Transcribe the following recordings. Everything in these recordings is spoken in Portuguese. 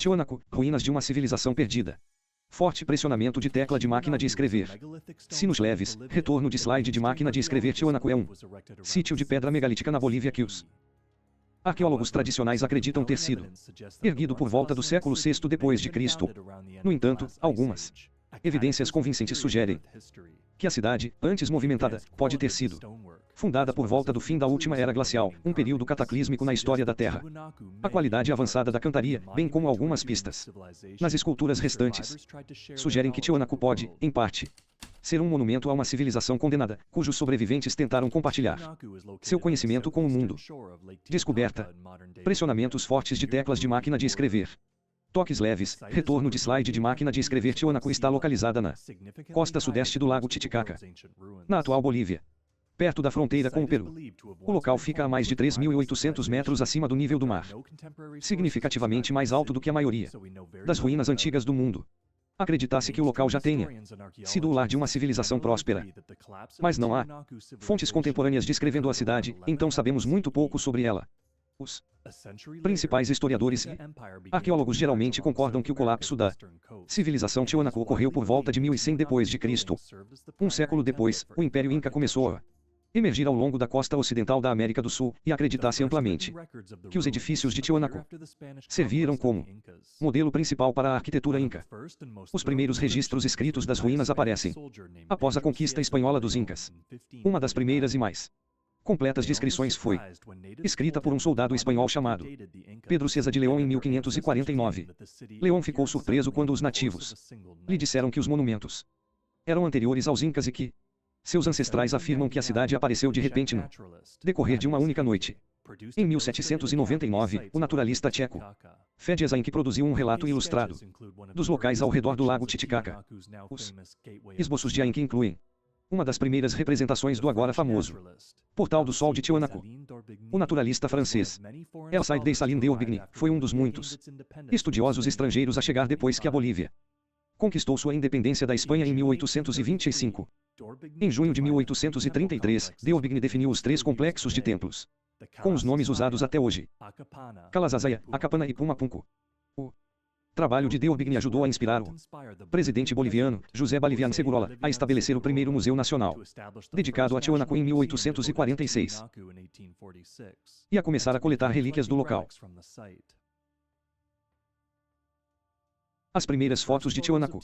Tiwanaku, ruínas de uma civilização perdida. Forte pressionamento de tecla de máquina de escrever. Sinos leves, retorno de slide de máquina de escrever. Tiwanaku é um sítio de pedra megalítica na Bolívia que os arqueólogos tradicionais acreditam ter sido erguido por volta do século VI depois de Cristo. No entanto, algumas evidências convincentes sugerem que a cidade, antes movimentada, pode ter sido fundada por volta do fim da última era glacial, um período cataclísmico na história da Terra. A qualidade avançada da cantaria, bem como algumas pistas nas esculturas restantes, sugerem que Tiwanaku pode, em parte, ser um monumento a uma civilização condenada, cujos sobreviventes tentaram compartilhar seu conhecimento com o mundo. Descoberta. Pressionamentos fortes de teclas de máquina de escrever. Toques leves, retorno de slide de máquina de escrever. Tiwanaku está localizada na costa sudeste do lago Titicaca, na atual Bolívia, perto da fronteira com o Peru. O local fica a mais de 3.800 metros acima do nível do mar, significativamente mais alto do que a maioria das ruínas antigas do mundo. Acredita-se que o local já tenha sido o lar de uma civilização próspera, mas não há fontes contemporâneas descrevendo a cidade, então sabemos muito pouco sobre ela. Os principais historiadores e arqueólogos geralmente concordam que o colapso da civilização Tiwanaku ocorreu por volta de 1100 depois de Cristo. Um século depois, o Império Inca começou a emergir ao longo da costa ocidental da América do Sul, e acredita-se amplamente que os edifícios de Tiwanaku serviram como modelo principal para a arquitetura inca. Os primeiros registros escritos das ruínas aparecem após a conquista espanhola dos Incas. Uma das primeiras e mais completas descrições foi escrita por um soldado espanhol chamado Pedro César de León em 1549. León ficou surpreso quando os nativos lhe disseram que os monumentos eram anteriores aos Incas e que seus ancestrais afirmam que a cidade apareceu de repente no decorrer de uma única noite. Em 1799, o naturalista tcheco Feđa Zajíc produziu um relato ilustrado dos locais ao redor do lago Titicaca. Os esboços de Zajíc incluem uma das primeiras representações do agora famoso Portal do Sol de Tiwanaku. O naturalista francês Alcide Dessalines d'Orbigny foi um dos muitos estudiosos estrangeiros a chegar depois que a Bolívia conquistou sua independência da Espanha em 1825. Em junho de 1833, d'Orbigny definiu os 3 complexos de templos, com os nomes usados até hoje: Calazazaya, Acapana e Pumapunku. O trabalho de d'Orbigny ajudou a inspirar o presidente boliviano, José Boliviano Segurola, a estabelecer o primeiro Museu Nacional, dedicado a Tiwanaku em 1846, e a começar a coletar relíquias do local. As primeiras fotos de Tiwanaku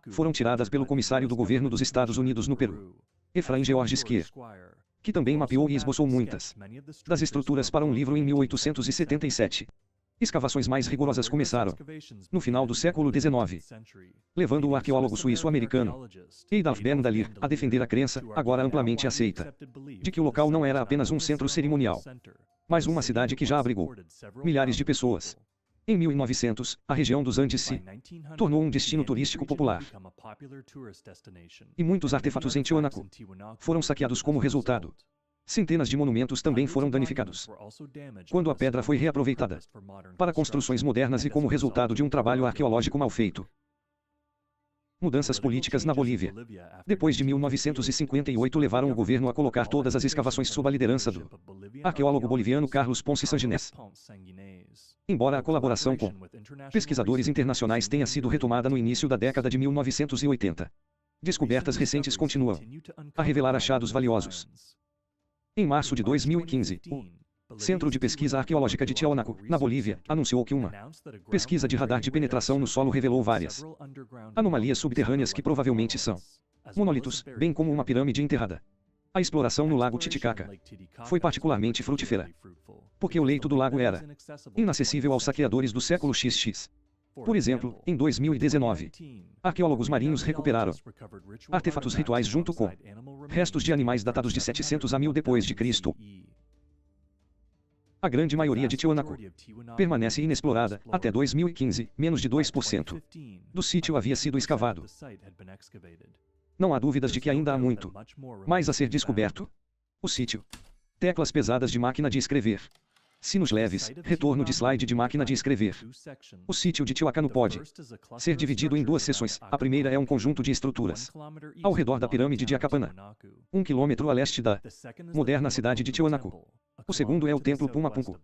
foram tiradas pelo comissário do governo dos Estados Unidos no Peru, Ephraim George Skier, que também mapeou e esboçou muitas das estruturas para um livro em 1877. Escavações mais rigorosas começaram no final do século XIX, levando o arqueólogo suíço-americano Adolf Berndalir a defender a crença, agora amplamente aceita, de que o local não era apenas um centro cerimonial, mas uma cidade que já abrigou milhares de pessoas. Em 1900, a região dos Andes se tornou um destino turístico popular, e muitos artefatos em Tiwanaku foram saqueados como resultado. Centenas de monumentos também foram danificados quando a pedra foi reaproveitada para construções modernas e como resultado de um trabalho arqueológico mal feito. Mudanças políticas na Bolívia. Depois de 1958 levaram o governo a colocar todas as escavações sob a liderança do arqueólogo boliviano Carlos Ponce Sanguinés. Embora a colaboração com pesquisadores internacionais tenha sido retomada no início da década de 1980, descobertas recentes continuam a revelar achados valiosos. Em março de 2015, o Centro de Pesquisa Arqueológica de Tiwanaku, na Bolívia, anunciou que uma pesquisa de radar de penetração no solo revelou várias anomalias subterrâneas que provavelmente são monolitos, bem como uma pirâmide enterrada. A exploração no lago Titicaca foi particularmente frutífera, porque o leito do lago era inacessível aos saqueadores do século XX. Por exemplo, em 2019, arqueólogos marinhos recuperaram artefatos rituais junto com restos de animais datados de 700 a 1000 depois de Cristo. A grande maioria de Tiwanaku permanece inexplorada. Até 2015, menos de 2% do sítio havia sido escavado. Não há dúvidas de que ainda há muito mais a ser descoberto. O sítio. Teclas pesadas de máquina de escrever. Sinos leves, retorno de slide de máquina de escrever. O sítio de Tiwanaku pode ser dividido em 2 seções. A primeira é um conjunto de estruturas ao redor da pirâmide de Acapana, 1 quilômetro a leste da moderna cidade de Tiwanaku. O segundo é o templo Pumapunku,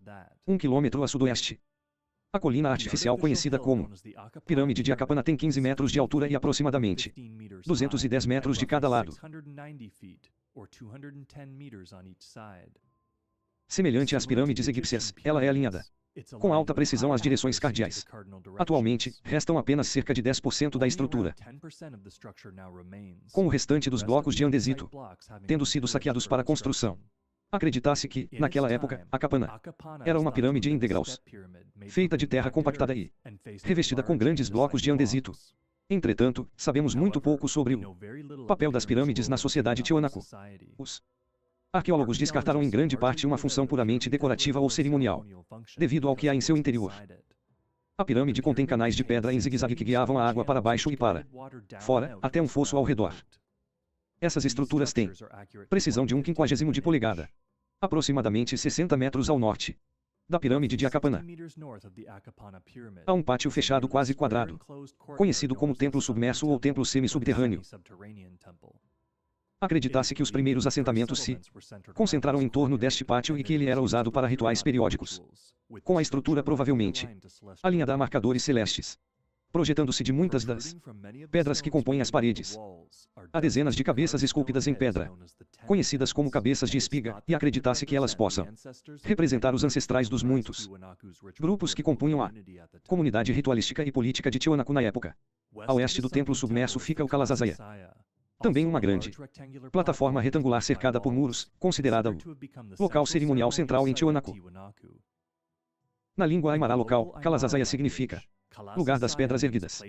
1 quilômetro a sudoeste. A colina artificial conhecida como Pirâmide de Acapana tem 15 metros de altura e aproximadamente 210 metros de cada lado. Semelhante às pirâmides egípcias, ela é alinhada com alta precisão às direções cardeais. Atualmente, restam apenas cerca de 10% da estrutura, com o restante dos blocos de andesito tendo sido saqueados para construção. Acredita-se que, naquela época, Acapana era uma pirâmide em degraus, feita de terra compactada e revestida com grandes blocos de andesito. Entretanto, sabemos muito pouco sobre o papel das pirâmides na sociedade Tiwanaku. Os arqueólogos descartaram em grande parte uma função puramente decorativa ou cerimonial, devido ao que há em seu interior. A pirâmide contém canais de pedra em zigue-zague que guiavam a água para baixo e para fora, até um fosso ao redor. Essas estruturas têm precisão de 1/50 de polegada, aproximadamente 60 metros ao norte da pirâmide de Acapana. Há um pátio fechado quase quadrado, conhecido como templo submerso ou templo semi-subterrâneo. Acredita-se que os primeiros assentamentos se concentraram em torno deste pátio e que ele era usado para rituais periódicos, com a estrutura provavelmente alinhada a marcadores celestes, projetando-se de muitas das pedras que compõem as paredes. Há dezenas de cabeças esculpidas em pedra, conhecidas como cabeças de espiga, e acredita-se que elas possam representar os ancestrais dos muitos grupos que compunham a comunidade ritualística e política de Tiwanaku na época. A oeste do templo submerso fica o Kalasazaya, também uma grande plataforma retangular cercada por muros, considerada o local cerimonial central em Tiwanaku. Na língua aimara local, Kalasazaya significa lugar das pedras erguidas.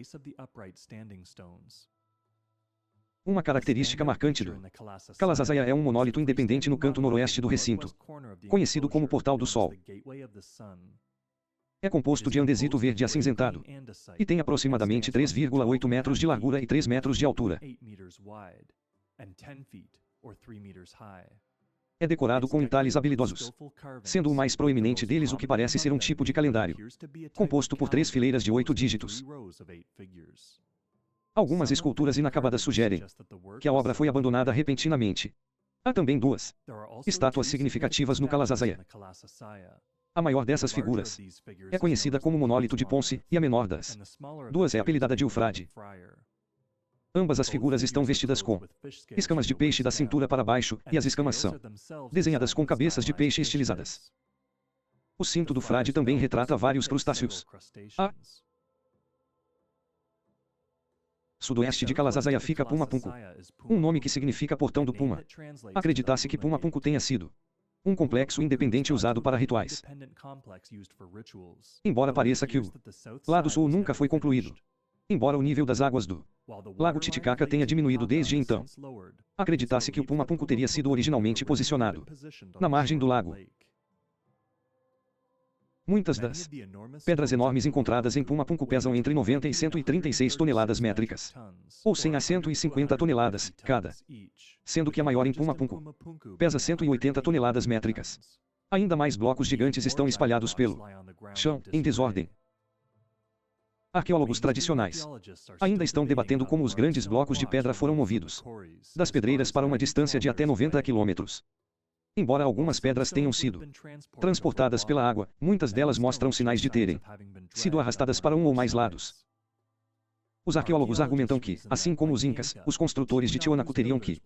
Uma característica marcante do Kalasazaya é um monólito independente no canto noroeste do recinto, conhecido como Portal do Sol. É composto de andesito verde acinzentado e tem aproximadamente 3,8 metros de largura e 3 metros de altura. É decorado com entalhes habilidosos, sendo o mais proeminente deles o que parece ser um tipo de calendário, composto por 3 fileiras de 8 dígitos. Algumas esculturas inacabadas sugerem que a obra foi abandonada repentinamente. Há também 2 estátuas significativas no Kalasazaya. A maior dessas figuras é conhecida como monólito de Ponce, e a menor das 2 é apelidada de Eufrade. Ambas as figuras estão vestidas com escamas de peixe da cintura para baixo, e as escamas são desenhadas com cabeças de peixe estilizadas. O cinto do frade também retrata vários crustáceos. A sudoeste de Kalasazaya fica Pumapunku, um nome que significa Portão do Puma. Acredita-se que Pumapunku tenha sido um complexo independente usado para rituais, embora pareça que o lado sul nunca foi concluído. Embora o nível das águas do Lago Titicaca tenha diminuído desde então, acredita-se que o Pumapunku teria sido originalmente posicionado na margem do lago. Muitas das pedras enormes encontradas em Pumapunku pesam entre 90 e 136 toneladas métricas, ou 100 a 150 toneladas cada, sendo que a maior em Pumapunku pesa 180 toneladas métricas. Ainda mais blocos gigantes estão espalhados pelo chão, em desordem. Arqueólogos tradicionais ainda estão debatendo como os grandes blocos de pedra foram movidos das pedreiras para uma distância de até 90 quilômetros. Embora algumas pedras tenham sido transportadas pela água, muitas delas mostram sinais de terem sido arrastadas para um ou mais lados. Os arqueólogos argumentam que, assim como os incas, os construtores de Tiwanaku teriam que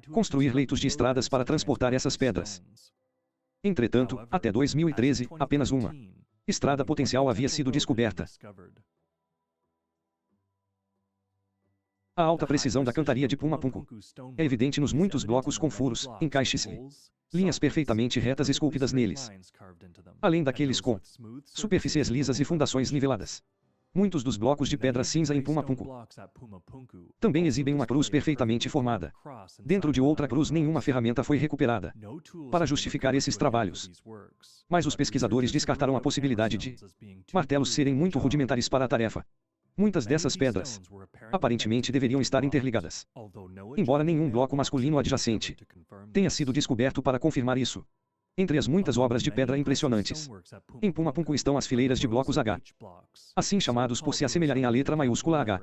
construir leitos de estradas para transportar essas pedras. Entretanto, até 2013, apenas uma estrada potencial havia sido descoberta. A alta precisão da cantaria de Pumapunku é evidente nos muitos blocos com furos, encaixes e linhas perfeitamente retas esculpidas neles, além daqueles com superfícies lisas e fundações niveladas. Muitos dos blocos de pedra cinza em Pumapunku também exibem uma cruz perfeitamente formada. Dentro de outra cruz nenhuma ferramenta foi recuperada para justificar esses trabalhos. Mas os pesquisadores descartaram a possibilidade de martelos serem muito rudimentares para a tarefa. Muitas dessas pedras aparentemente deveriam estar interligadas, embora nenhum bloco masculino adjacente tenha sido descoberto para confirmar isso. Entre as muitas obras de pedra impressionantes em Pumapunku estão as fileiras de blocos H, assim chamados por se assemelharem à letra maiúscula H.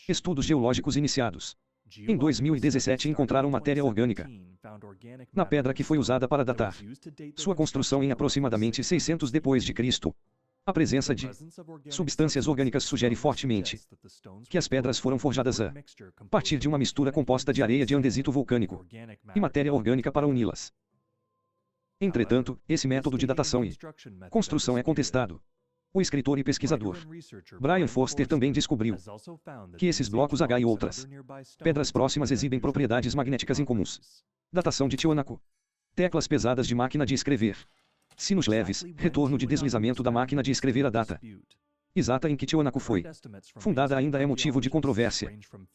Estudos geológicos iniciados em 2017 encontraram matéria orgânica na pedra que foi usada para datar sua construção em aproximadamente 600 d.C. A presença de substâncias orgânicas sugere fortemente que as pedras foram forjadas a partir de uma mistura composta de areia de andesito vulcânico e matéria orgânica para uni-las. Entretanto, esse método de datação e construção é contestado. O escritor e pesquisador Brian Foster também descobriu que esses blocos H e outras pedras próximas exibem propriedades magnéticas incomuns. Datação de Tiwanaku. Teclas pesadas de máquina de escrever. Sinos leves, retorno de deslizamento da máquina de escrever. A data exata em que Tiwanaku foi fundada ainda é motivo de controvérsia.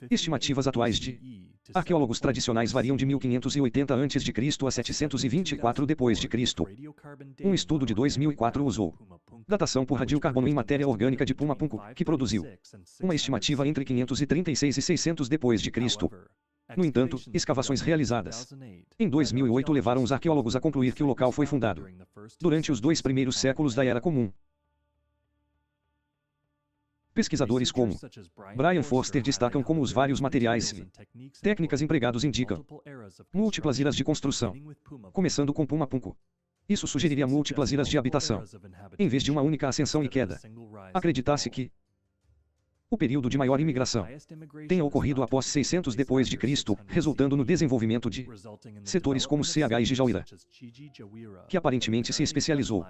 Estimativas atuais de arqueólogos tradicionais variam de 1580 a.C. a 724 d.C. Um estudo de 2004 usou datação por radiocarbono em matéria orgânica de Pumapunku, que produziu uma estimativa entre 536 e 600 d.C. No entanto, escavações realizadas em 2008 levaram os arqueólogos a concluir que o local foi fundado durante os 2 primeiros séculos da Era Comum. Pesquisadores como Brian Foster destacam como os vários materiais e técnicas empregados indicam múltiplas eras de construção, começando com Pumapunku. Isso sugeriria múltiplas eras de habitação, em vez de uma única ascensão e queda. Acredita-se que o período de maior imigração tenha ocorrido após 600 d.C., resultando no desenvolvimento de setores como CH e Jijawira, que aparentemente se especializou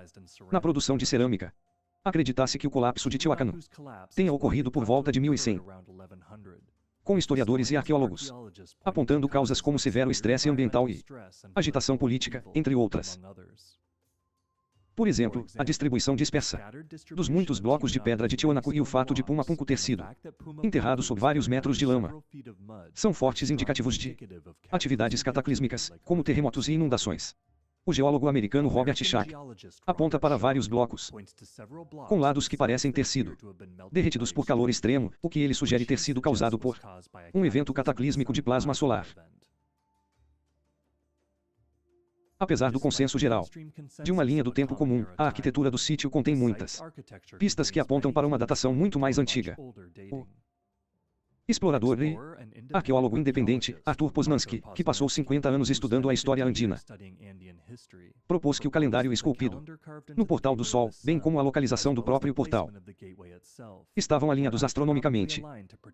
na produção de cerâmica. Acredita-se que o colapso de Tiwanaku tenha ocorrido por volta de 1100, com historiadores e arqueólogos apontando causas como severo estresse ambiental e agitação política, entre outras. Por exemplo, a distribuição dispersa dos muitos blocos de pedra de Tiwanaku e o fato de Pumapunku ter sido enterrado sob vários metros de lama são fortes indicativos de atividades cataclísmicas, como terremotos e inundações. O geólogo americano Robert Shack aponta para vários blocos com lados que parecem ter sido derretidos por calor extremo, o que ele sugere ter sido causado por um evento cataclísmico de plasma solar. Apesar do consenso geral de uma linha do tempo comum, a arquitetura do sítio contém muitas pistas que apontam para uma datação muito mais antiga. O explorador e arqueólogo independente, Arthur Poznański, que passou 50 anos estudando a história andina, propôs que o calendário esculpido no Portal do Sol, bem como a localização do próprio portal, estavam alinhados astronomicamente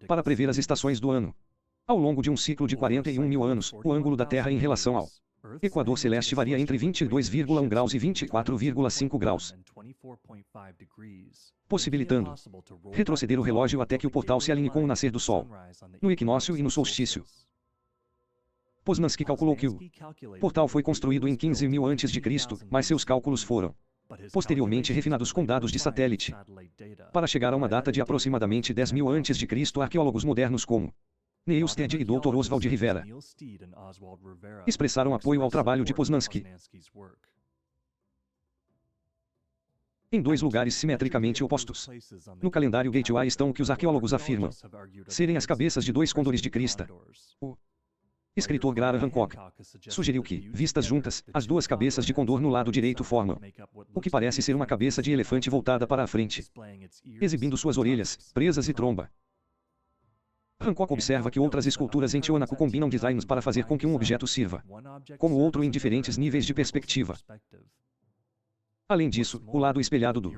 para prever as estações do ano. Ao longo de um ciclo de 41 mil anos, o ângulo da Terra em relação ao equador celeste varia entre 22,1 graus e 24,5 graus, possibilitando retroceder o relógio até que o portal se alinhe com o nascer do Sol, no equinócio e no solstício. Poznański calculou que o portal foi construído em 15 mil a.C., mas seus cálculos foram posteriormente refinados com dados de satélite para chegar a uma data de aproximadamente 10 mil a.C. Arqueólogos modernos como Neil Stead e Dr. Oswald Rivera expressaram apoio ao trabalho de Poznański em 2 lugares simetricamente opostos. No calendário Gateway estão o que os arqueólogos afirmam serem as cabeças de 2 condores de crista. O escritor Graham Hancock sugeriu que, vistas juntas, as 2 cabeças de condor no lado direito formam o que parece ser uma cabeça de elefante voltada para a frente, exibindo suas orelhas, presas e tromba. Hancock observa que outras esculturas em Tiwanaku combinam designs para fazer com que um objeto sirva como outro em diferentes níveis de perspectiva. Além disso, o lado espelhado do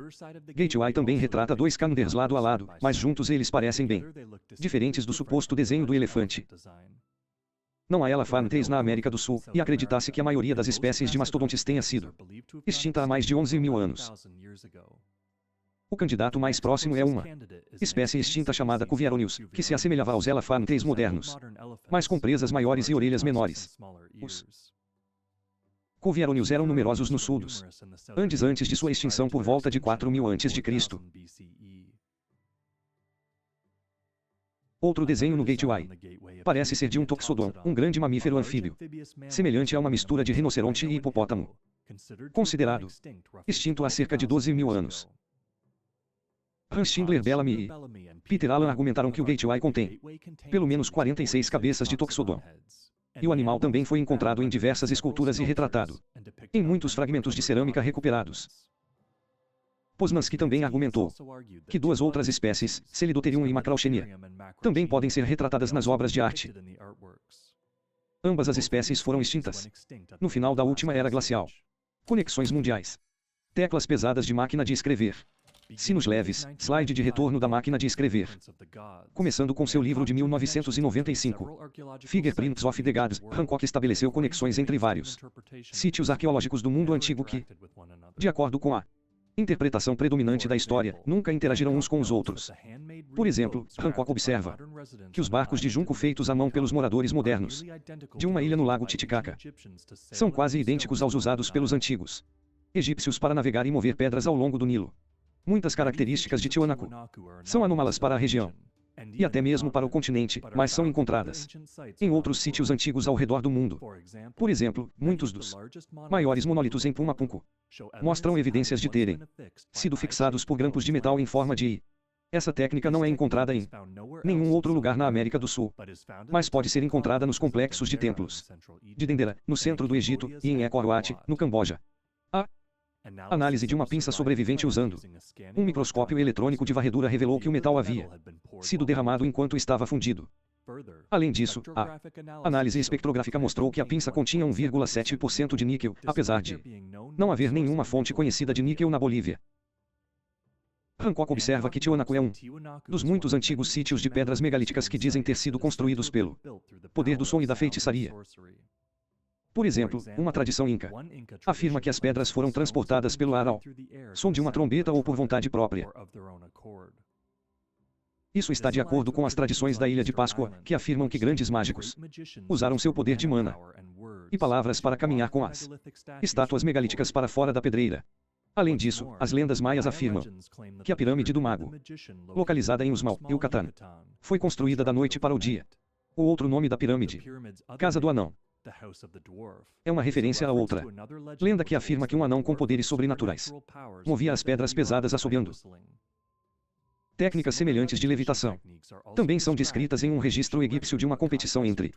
Gateway também retrata 2 canders lado a lado, mas juntos eles parecem bem diferentes do suposto desenho do elefante. Não há elefantes na América do Sul, e acredita-se que a maioria das espécies de mastodontes tenha sido extinta há mais de 11 mil anos. O candidato mais próximo é uma espécie extinta chamada Cuviaronius, que se assemelhava aos elefantes modernos, mas com presas maiores e orelhas menores. Os Cuviaronius eram numerosos nos suldos antes de sua extinção por volta de 4000 a.C. Outro desenho no Gateway parece ser de um toxodon, um grande mamífero anfíbio, semelhante a uma mistura de rinoceronte e hipopótamo, considerado extinto há cerca de 12 mil anos. Hans Schindler Bellamy e Peter Allen argumentaram que o Gateway contém pelo menos 46 cabeças de toxodon, e o animal também foi encontrado em diversas esculturas e retratado em muitos fragmentos de cerâmica recuperados. Poznański também argumentou que 2 outras espécies, Celidotherium e Macrauchenia, também podem ser retratadas nas obras de arte. Ambas as espécies foram extintas no final da última era glacial. Conexões mundiais. Teclas pesadas de máquina de escrever. Sinos leves, slide de retorno da máquina de escrever. Começando com seu livro de 1995, Fingerprints of the Gods, Hancock estabeleceu conexões entre vários sítios arqueológicos do mundo antigo que, de acordo com a interpretação predominante da história, nunca interagirão uns com os outros. Por exemplo, Hancock observa que os barcos de junco feitos à mão pelos moradores modernos de uma ilha no lago Titicaca são quase idênticos aos usados pelos antigos egípcios para navegar e mover pedras ao longo do Nilo. Muitas características de Tiwanaku são anômalas para a região e até mesmo para o continente, mas são encontradas em outros sítios antigos ao redor do mundo. Por exemplo, muitos dos maiores monolitos em Pumapunku mostram evidências de terem sido fixados por grampos de metal em forma de I. Essa técnica não é encontrada em nenhum outro lugar na América do Sul, mas pode ser encontrada nos complexos de templos de Dendera, no centro do Egito, e em Angkor Wat, no Camboja. A análise de uma pinça sobrevivente usando um microscópio eletrônico de varredura revelou que o metal havia sido derramado enquanto estava fundido. Além disso, a análise espectrográfica mostrou que a pinça continha 1,7% de níquel, apesar de não haver nenhuma fonte conhecida de níquel na Bolívia. Hancock observa que Tiwanaku é um dos muitos antigos sítios de pedras megalíticas que dizem ter sido construídos pelo poder do som e da feitiçaria. Por exemplo, uma tradição inca afirma que as pedras foram transportadas pelo ar ao som de uma trombeta ou por vontade própria. Isso está de acordo com as tradições da Ilha de Páscoa, que afirmam que grandes mágicos usaram seu poder de mana e palavras para caminhar com as estátuas megalíticas para fora da pedreira. Além disso, as lendas maias afirmam que a pirâmide do mago, localizada em Usmal, Yucatán, foi construída da noite para o dia. O outro nome da pirâmide, Casa do Anão, é uma referência a outra lenda que afirma que um anão com poderes sobrenaturais movia as pedras pesadas assobiando. Técnicas semelhantes de levitação também são descritas em um registro egípcio de uma competição entre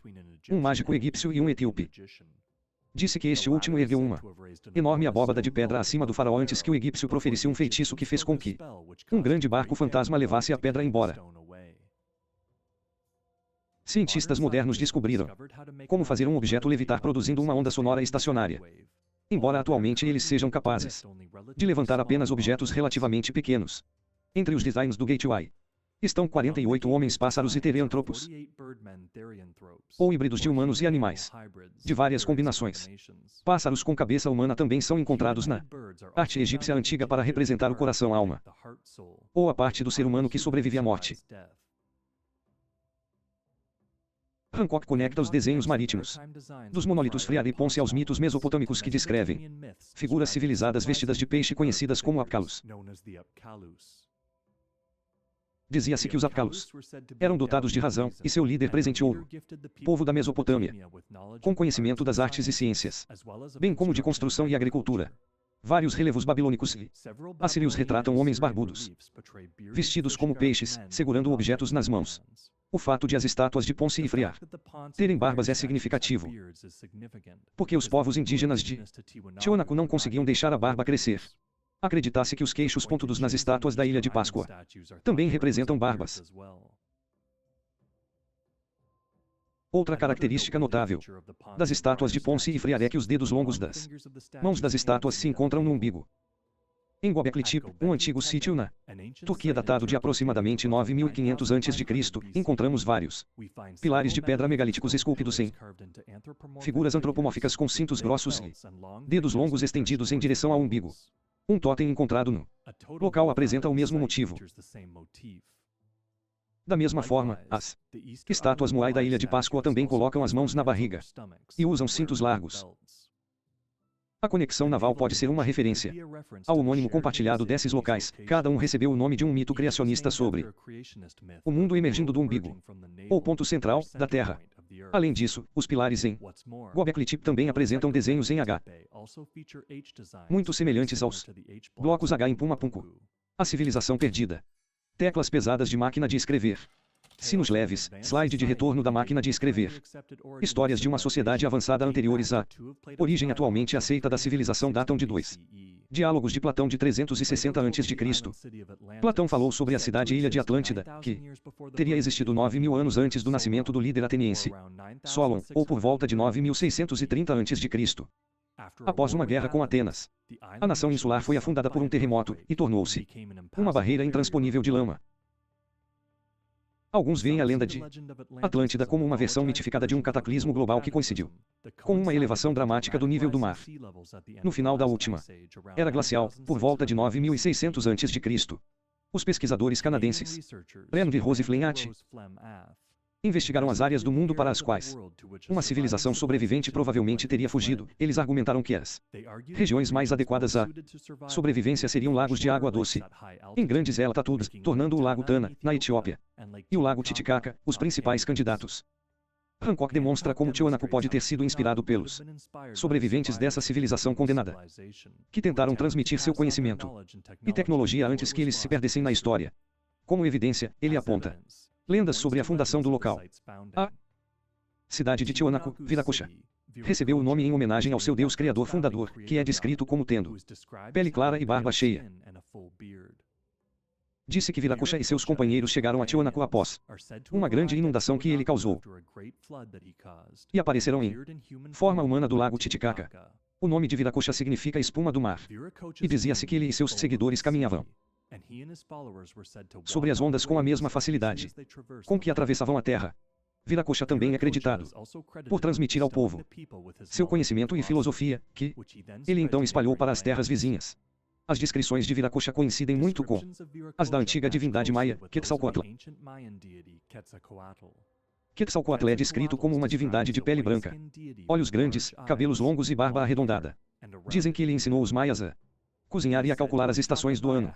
um mágico egípcio e um etíope. Disse que este último ergueu uma enorme abóbada de pedra acima do faraó antes que o egípcio proferisse um feitiço que fez com que um grande barco fantasma levasse a pedra embora. Cientistas modernos descobriram como fazer um objeto levitar produzindo uma onda sonora estacionária. Embora atualmente eles sejam capazes de levantar apenas objetos relativamente pequenos. Entre os designs do Gateway estão 48 homens-pássaros e tereantropos, ou híbridos de humanos e animais, de várias combinações. Pássaros com cabeça humana também são encontrados na arte egípcia antiga para representar o coração-alma, ou a parte do ser humano que sobrevive à morte. Hancock conecta os desenhos marítimos dos monolitos Friar e Ponce aos mitos mesopotâmicos que descrevem figuras civilizadas vestidas de peixe conhecidas como Apkalus. Dizia-se que os Apkalus eram dotados de razão, e seu líder presenteou o povo da Mesopotâmia com conhecimento das artes e ciências, bem como de construção e agricultura. Vários relevos babilônicos e assírios retratam homens barbudos, vestidos como peixes, segurando objetos nas mãos. O fato de as estátuas de Ponce e Friar terem barbas é significativo, porque os povos indígenas de Tiwanaku não conseguiam deixar a barba crescer. Acredita-se que os queixos pontudos nas estátuas da Ilha de Páscoa também representam barbas. Outra característica notável das estátuas de Ponce e Friar é que os dedos longos das mãos das estátuas se encontram no umbigo. Em Göbekli Tepe, um antigo sítio na Turquia datado de aproximadamente 9500 a.C., encontramos vários pilares de pedra megalíticos esculpidos em figuras antropomórficas com cintos grossos e dedos longos estendidos em direção ao umbigo. Um totem encontrado no local apresenta o mesmo motivo. Da mesma forma, as estátuas Moai da Ilha de Páscoa também colocam as mãos na barriga e usam cintos largos. A conexão naval pode ser uma referência ao homônimo compartilhado desses locais. Cada um recebeu o nome de um mito criacionista sobre o mundo emergindo do umbigo, ou ponto central, da Terra. Além disso, os pilares em Göbekli Tepe também apresentam desenhos em H, muito semelhantes aos blocos H em Pumapunku. A civilização perdida. Teclas pesadas de máquina de escrever. Sinos leves, slide de retorno da máquina de escrever. Histórias de uma sociedade avançada anteriores à origem atualmente aceita da civilização datam de 2. Diálogos de Platão de 360 a.C. Platão falou sobre a cidade e ilha de Atlântida, que teria existido 9.000 anos antes do nascimento do líder ateniense Solon, ou por volta de 9.630 a.C. Após uma guerra com Atenas, a nação insular foi afundada por um terremoto e tornou-se uma barreira intransponível de lama. Alguns veem a lenda de Atlântida como uma versão mitificada de um cataclismo global que coincidiu com uma elevação dramática do nível do mar. No final da última era glacial, por volta de 9600 a.C., os pesquisadores canadenses Rand e Rose Flemming investigaram as áreas do mundo para as quais uma civilização sobrevivente provavelmente teria fugido. Eles argumentaram que as regiões mais adequadas à sobrevivência seriam lagos de água doce em grandes altitudes, tornando o lago Tana, na Etiópia, e o lago Titicaca, os principais candidatos. Hancock demonstra como Tiwanaku pode ter sido inspirado pelos sobreviventes dessa civilização condenada, que tentaram transmitir seu conhecimento e tecnologia antes que eles se perdessem na história. Como evidência, ele aponta lendas sobre a fundação do local. A cidade de Tiwanaku, Viracocha, recebeu o nome em homenagem ao seu deus criador fundador, que é descrito como tendo pele clara e barba cheia. Disse que Viracocha e seus companheiros chegaram a Tiwanaku após uma grande inundação que ele causou e apareceram em forma humana do lago Titicaca. O nome de Viracocha significa espuma do mar, e dizia-se que ele e seus seguidores caminhavam sobre as ondas com a mesma facilidade com que atravessavam a terra. Viracocha também é acreditado por transmitir ao povo seu conhecimento e filosofia, que ele então espalhou para as terras vizinhas. As descrições de Viracocha coincidem muito com as da antiga divindade maia, Quetzalcoatl. Quetzalcoatl é descrito como uma divindade de pele branca, olhos grandes, cabelos longos e barba arredondada. Dizem que ele ensinou os maias a cozinhar e a calcular as estações do ano,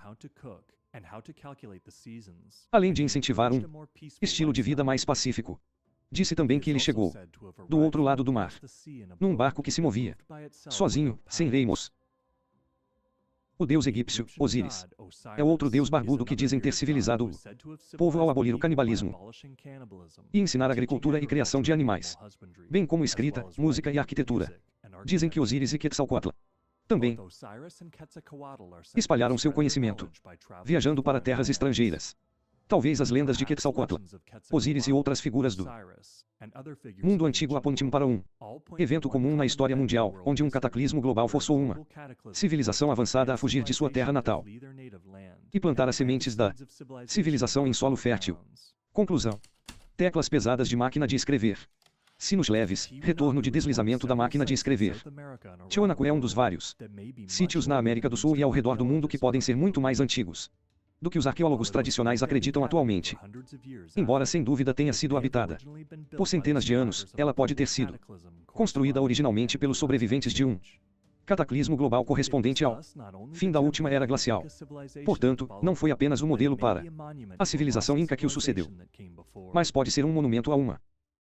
além de incentivar um estilo de vida mais pacífico. Disse também que ele chegou do outro lado do mar, num barco que se movia sozinho, sem remos. O deus egípcio, Osíris, é outro deus barbudo que dizem ter civilizado o povo ao abolir o canibalismo e ensinar agricultura e criação de animais, bem como escrita, música e arquitetura. Dizem que Osíris e Quetzalcoatl também espalharam seu conhecimento, viajando para terras estrangeiras. Talvez as lendas de Quetzalcoatl, Osíris e outras figuras do mundo antigo apontem para um evento comum na história mundial, onde um cataclismo global forçou uma civilização avançada a fugir de sua terra natal e plantar as sementes da civilização em solo fértil. Conclusão. Teclas pesadas de máquina de escrever. Sinos leves, retorno de deslizamento da máquina de escrever. Tiwanaku é um dos vários sítios na América do Sul e ao redor do mundo que podem ser muito mais antigos do que os arqueólogos tradicionais acreditam atualmente. Embora sem dúvida tenha sido habitada por centenas de anos, ela pode ter sido construída originalmente pelos sobreviventes de um cataclismo global correspondente ao fim da última era glacial. Portanto, não foi apenas um modelo para a civilização inca que o sucedeu, mas pode ser um monumento a uma